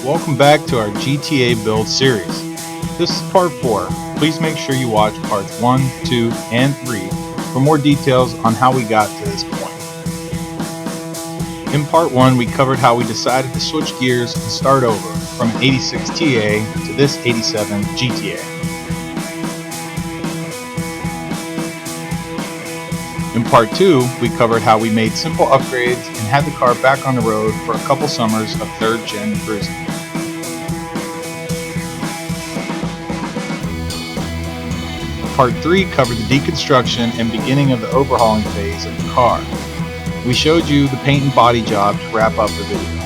Welcome back to our GTA Build series. This is part 4. Please make sure you watch parts 1, 2, and 3 for more details on how we got to this point. In part 1 we covered how we decided to switch gears and start over from an 86 TA to this 87 GTA. In part 2 we covered how we made simple upgrades and had the car back on the road for a couple summers of 3rd gen cruising. Part 3 covered the deconstruction and beginning of the overhauling phase of the car. We showed you the paint and body job to wrap up the video.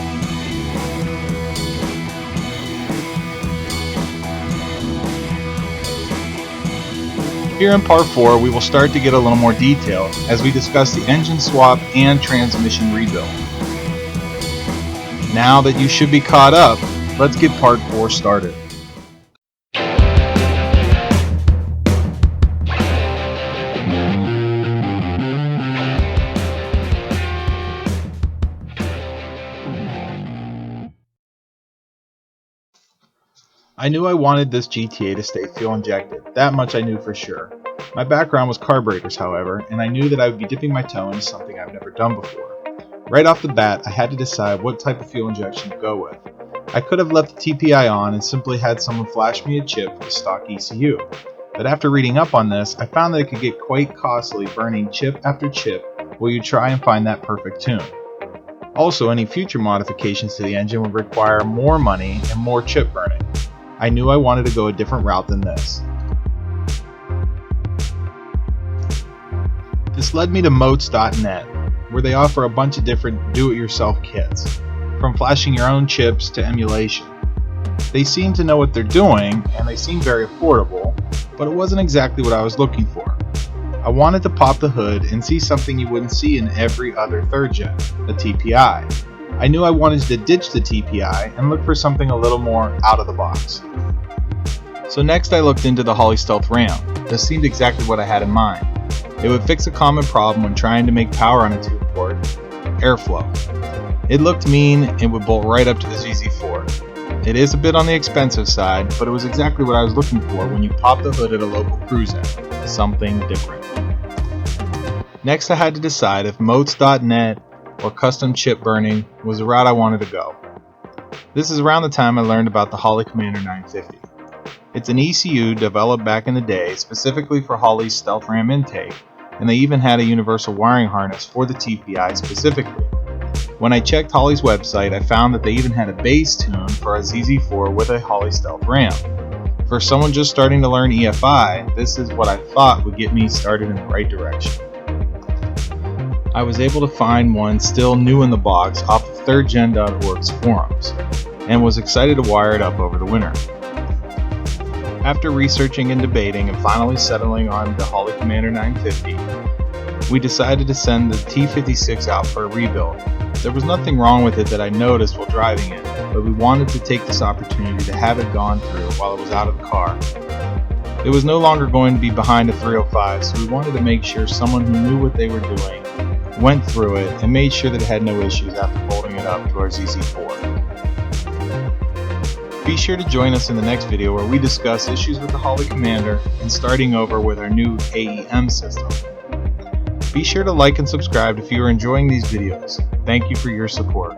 Here in part 4 we will start to get a little more detail as we discuss the engine swap and transmission rebuild. Now that you should be caught up, let's get part 4 started. I knew I wanted this GTA to stay fuel injected, that much I knew for sure. My background was carburetors, however, and I knew that I would be dipping my toe into something I've never done before. Right off the bat, I had to decide what type of fuel injection to go with. I could have left the TPI on and simply had someone flash me a chip with a stock ECU, but after reading up on this, I found that it could get quite costly burning chip after chip while you try and find that perfect tune. Also, any future modifications to the engine would require more money and more chip burning. I knew I wanted to go a different route than this. This led me to moats.net, where they offer a bunch of different do-it-yourself kits, from flashing your own chips to emulation. They seem to know what they're doing, and they seem very affordable, but it wasn't exactly what I was looking for. I wanted to pop the hood and see something you wouldn't see in every other 3rd gen, the TPI. I knew I wanted to ditch the TPI and look for something a little more out of the box. So next I looked into the Holley Stealth Ram. This seemed exactly what I had in mind. It would fix a common problem when trying to make power on a tube port: airflow. It looked mean and would bolt right up to the ZZ4. It is a bit on the expensive side, but it was exactly what I was looking for when you pop the hood at a local cruise-in. Something different. Next I had to decide if moats.net or custom chip burning was the route I wanted to go. This is around the time I learned about the Holley Commander 950. It's an ECU developed back in the day specifically for Holley's Stealth Ram intake, and they even had a universal wiring harness for the TPI specifically. When I checked Holley's website, I found that they even had a bass tune for a ZZ4 with a Holley Stealth Ram. For someone just starting to learn EFI, this is what I thought would get me started in the right direction. I was able to find one still new in the box off of 3rdgen.org's forums, and was excited to wire it up over the winter. After researching and debating and finally settling on the Holley Commander 950, we decided to send the T56 out for a rebuild. There was nothing wrong with it that I noticed while driving it, but we wanted to take this opportunity to have it gone through while it was out of the car. It was no longer going to be behind a 305, so we wanted to make sure someone who knew what they were doing went through it and made sure that it had no issues after bolting it up to our ZZ4. Be sure to join us in the next video where we discuss issues with the Holley Commander and starting over with our new AEM system. Be sure to like and subscribe if you are enjoying these videos. Thank you for your support.